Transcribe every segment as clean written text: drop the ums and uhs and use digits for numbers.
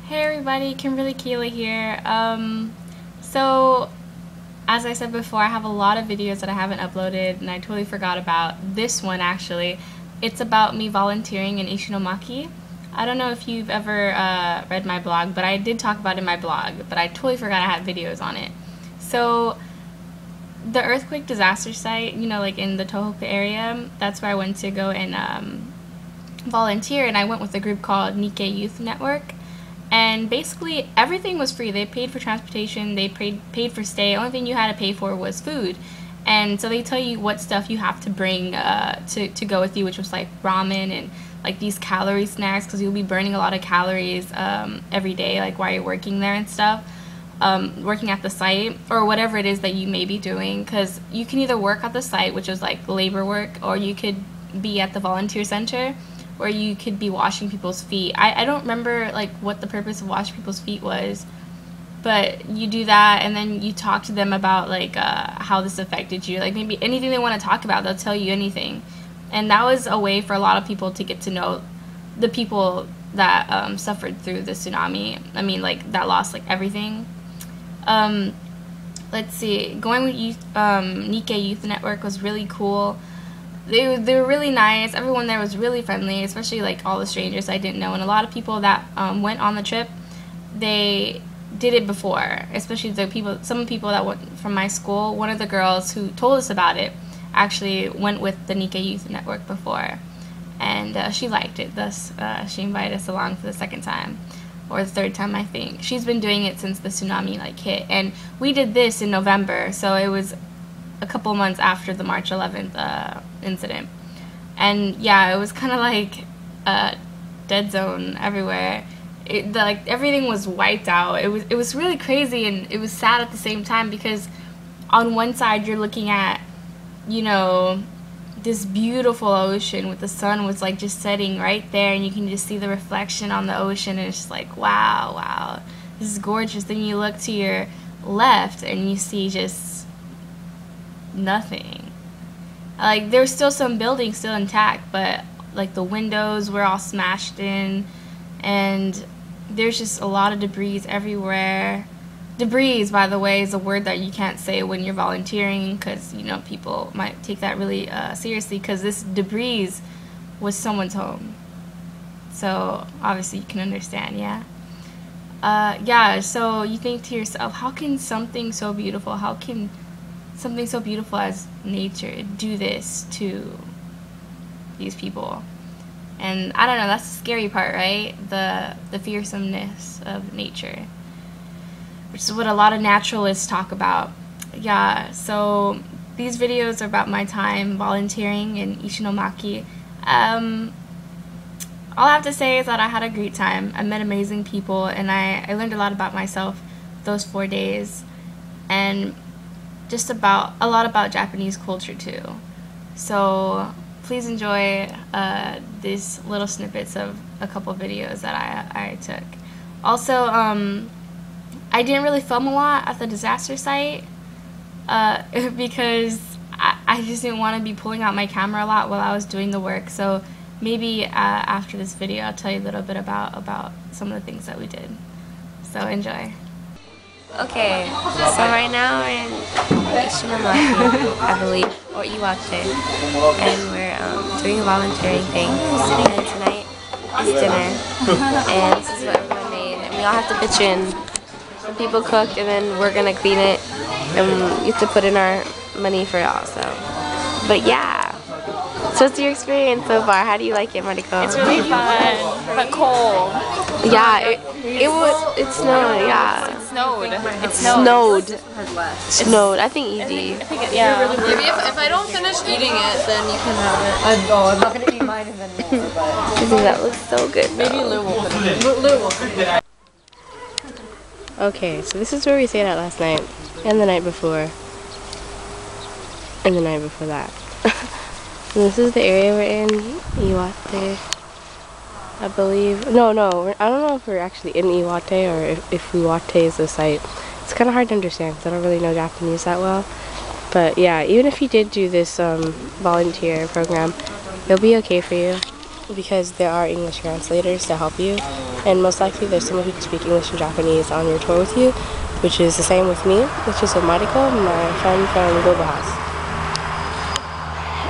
Hey everybody, Kimberly Keela here. So as I said before, I have a lot of videos that I haven't uploaded and I totally forgot about this one actually. It's about me volunteering in Ishinomaki. I don't know if you've ever read my blog, but I did talk about it in my blog, but I totally forgot I had videos on it. So the earthquake disaster site, you know, like in the Tohoku area, that's where I went to go and volunteer, and I went with a group called Nikkei Youth Network. And basically everything was free. They paid for transportation, they paid for stay. Only thing you had to pay for was food. And so they tell you what stuff you have to bring to go with you, which was like ramen and like these calorie snacks, because you'll be burning a lot of calories every day, like while you're working there and stuff, working at the site or whatever it is that you may be doing. Because you can either work at the site, which is like labor work, or you could be at the volunteer center, or you could be washing people's feet. I don't remember like what the purpose of washing people's feet was, but you do that and then you talk to them about like how this affected you, like maybe anything they want to talk about, they'll tell you anything. And that was a way for a lot of people to get to know the people that suffered through the tsunami. I mean, like that lost like everything. Let's see, going with Nikkei Youth Network was really cool. They were really nice. Everyone there was really friendly, especially like all the strangers I didn't know. And a lot of people that went on the trip, they did it before, especially some people that went from my school. One of the girls who told us about it actually went with the Nikkei Youth Network before, and she liked it. Thus, she invited us along for the second time, or the third time, I think. She's been doing it since the tsunami like hit, and we did this in November, so it was a couple months after the March 11th incident. And yeah, it was kind of like a dead zone everywhere. Like everything was wiped out. It was really crazy, and it was sad at the same time, because on one side you're looking at, you know, this beautiful ocean with the sun was like just setting right there, and you can just see the reflection on the ocean, and it's just like wow, this is gorgeous. Then you look to your left and you see just nothing. Like there's still some buildings still intact, but like the windows were all smashed in, and there's just a lot of debris everywhere. Debris, by the way, is a word that you can't say when you're volunteering, because you know people might take that really seriously, because this debris was someone's home. So obviously you can understand, yeah. Yeah, so you think to yourself, how can something so beautiful, something so beautiful as nature do this to these people? And I don't know, that's the scary part, right? The fearsomeness of nature, which is what a lot of naturalists talk about. Yeah, so these videos are about my time volunteering in Ishinomaki. All I have to say is that I had a great time. I met amazing people, and I learned a lot about myself those 4 days, and just a lot about Japanese culture too. So please enjoy these little snippets of a couple videos that I took. Also, I didn't really film a lot at the disaster site because I just didn't want to be pulling out my camera a lot while I was doing the work. So maybe after this video I'll tell you a little bit about some of the things that we did. So enjoy. Okay, so right now we're in Ishinomaki, I believe, or Iwate, and we're doing a volunteering thing, and tonight is dinner, and this is what everyone made, and we all have to pitch in. Some people cooked, and then we're gonna clean it, and you have to put in our money for y'all, so, but yeah. So what's your experience so far? How do you like it, Mariko? It's really fun, but cold. Yeah, it snowed, yeah. It snowed. Snowed. I think easy. Yeah. Maybe if I don't finish eating it, then you can have it. I'm not going to eat mine and then more, but... I think that looks so good. Maybe Lou will finish it. Lou will finish it. Okay, so this is where we stayed at last night, and the night before, and the night before that. And this is the area we're in, Iwate, I believe. No, I don't know if we're actually in Iwate or if Iwate is the site. It's kind of hard to understand because I don't really know Japanese that well. But yeah, even if you did do this volunteer program, it'll be okay for you. because there are English translators to help you, and most likely there's someone who can speak English and Japanese on your tour with you, which is the same with me, which is with Mariko, my friend from Global House.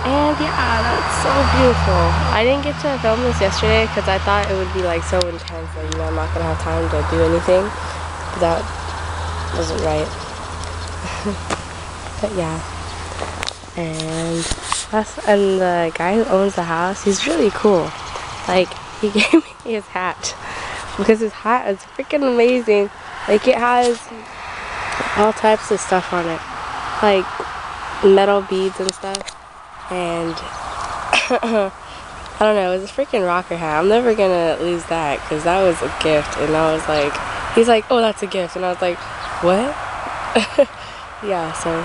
And yeah, that's so beautiful. I didn't get to film this yesterday because I thought it would be like so intense that, you know, I'm not gonna have time to do anything, but that wasn't right. But yeah, and the guy who owns the house, he's really cool. Like, he gave me his hat because his hat is freaking amazing. Like, it has all types of stuff on it, like metal beads and stuff. And I don't know, it was a freaking rocker hat. I'm never gonna lose that because that was a gift. And I was like, he's like, oh, that's a gift. And I was like, what? Yeah, so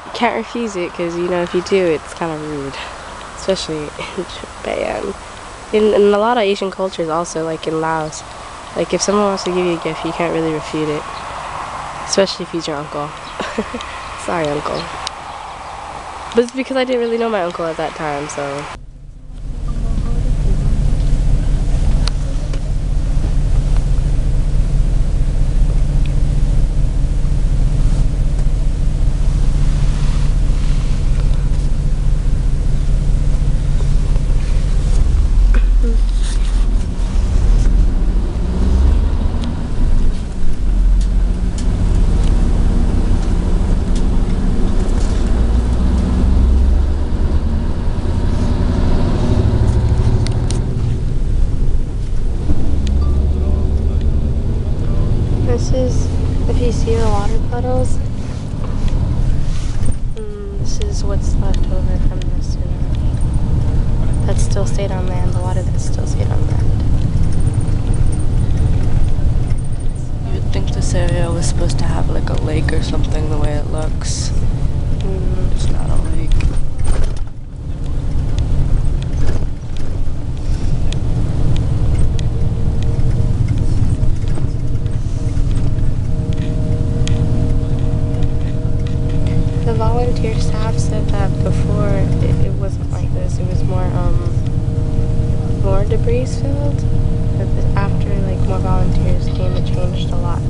you can't refuse it because, you know, if you do, it's kind of rude, especially in Japan. In a lot of Asian cultures also, like in Laos. Like, if someone wants to give you a gift, you can't really refute it, especially if he's your uncle. Sorry, uncle. But it's because I didn't really know my uncle at that time, so. This is, if you see the water puddles, this is what's left over from the tsunami. That still stayed on land, the water that still stayed on land. You would think this area was supposed to have like a lake or something the way it looks. It's not a lake. The volunteer staff said that before it wasn't like this. It was more debris filled. But after like more volunteers came, it changed a lot.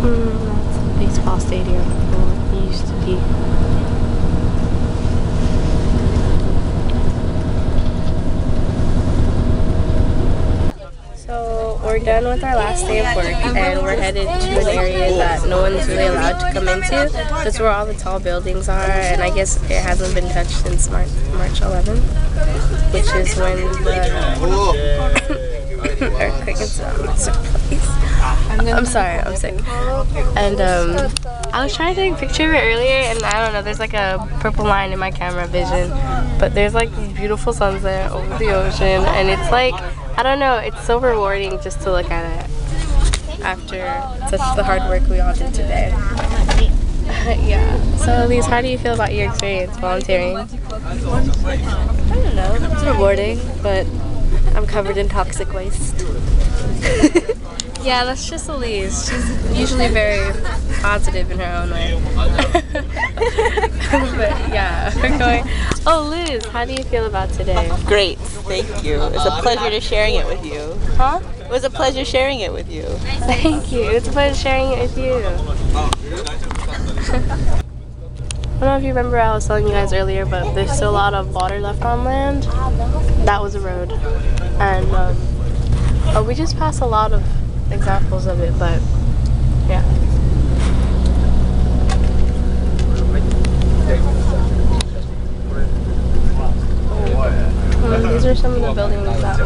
That's the baseball stadium where it used to be. So we're done with our last day of work and we're headed to an area that no one's really allowed to come into. That's where all the tall buildings are, and I guess it hasn't been touched since March 11th, which is when the earthquake and tsunami took place. I'm sorry, I'm sick. And I was trying to take a picture of it earlier, and I don't know, there's like a purple line in my camera vision, but there's like this beautiful sunset over the ocean, and it's like, I don't know, it's so rewarding just to look at it after such the hard work we all did today. Yeah. So Elise, how do you feel about your experience volunteering? I don't know, it's rewarding, but I'm covered in toxic waste. Yeah, that's just Elise. She's usually very positive in her own way. But yeah, we're going. Oh, Liz, how do you feel about today? Great, thank you. It's a pleasure to sharing it with you. Huh? It was a pleasure sharing it with you. Thank you. It's a pleasure sharing it with you. I don't know if you remember I was telling you guys earlier, but there's still a lot of water left on land. That was a road. And we just passed a lot of examples of it, but yeah. These are some of the buildings that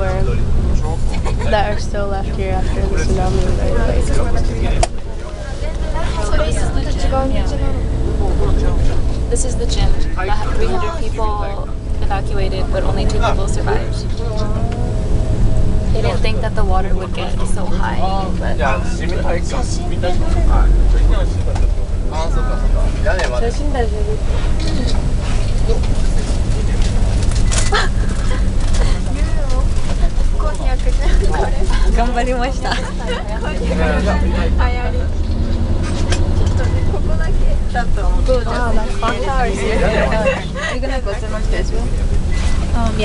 are still left here after the tsunami. This is the gym. About 300 people evacuated, but only 2 people survived. They didn't think that the water would get so high, but yeah,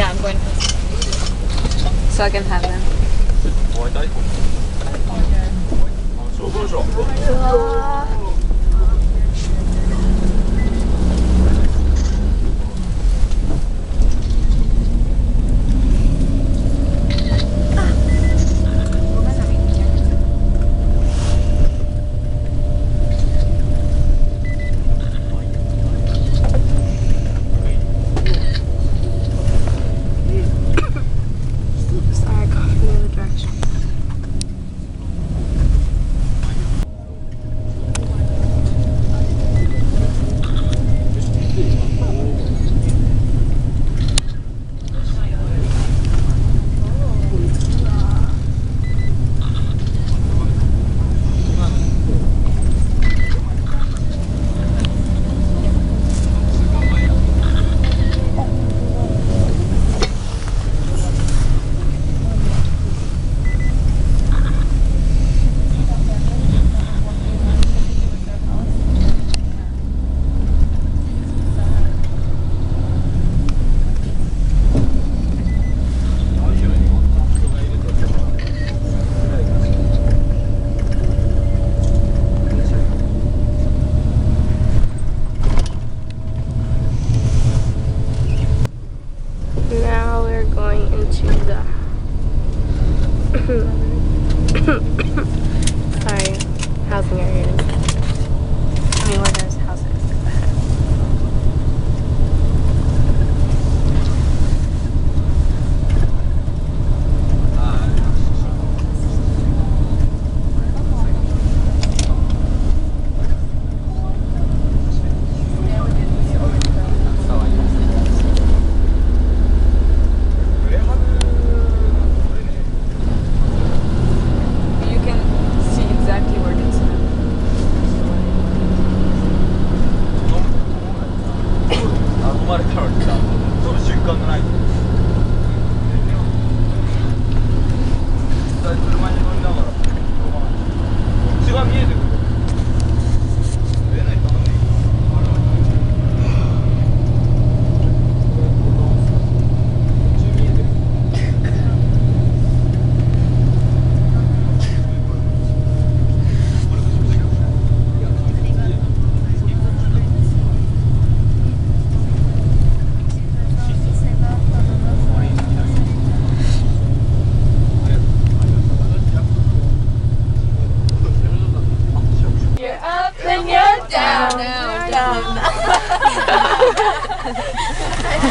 I'm going so I can have them. Now we're going into the housing areas. I mean, where there's houses.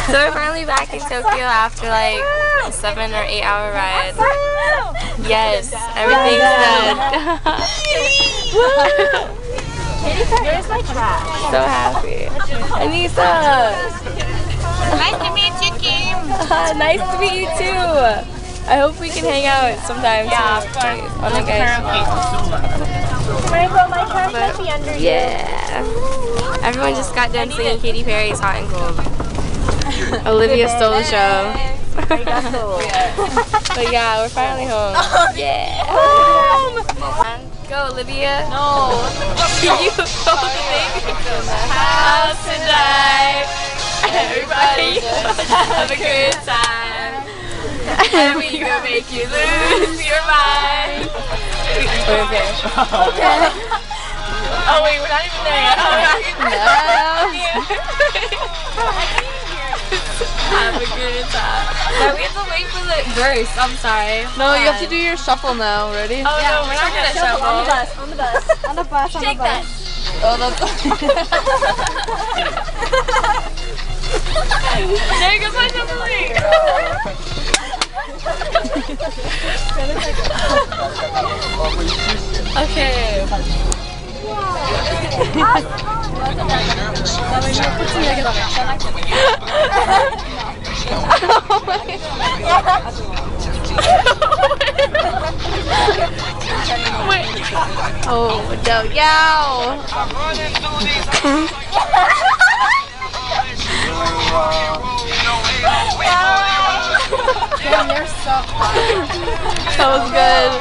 So we're finally back in Tokyo after like a 7 or 8 hour ride. Yes, everything's done. Where's my trash? So happy. Anissa! Nice to meet you, Kim. Nice to meet you too. I hope we can hang out sometime soon. On the guys. Yeah. Everyone just got done singing Katy Perry's Hot and Cold. Olivia stole the show. But yeah, we're finally home. Yeah. Go, Olivia. No. You go, baby. House tonight. Everybody have a good time. And we will make you lose your mind. Okay. Oh wait, we're not even there yet. Have a good time. No, we have to wait for the verse. I'm sorry. No, you have to do your shuffle now. Ready? Oh no, we're not gonna shuffle. On the bus, on the bus, on the bus, on the bus. Oh, that's There goes my submarine. Okay. Oh, no, yow! Damn, they're so hot. That was good.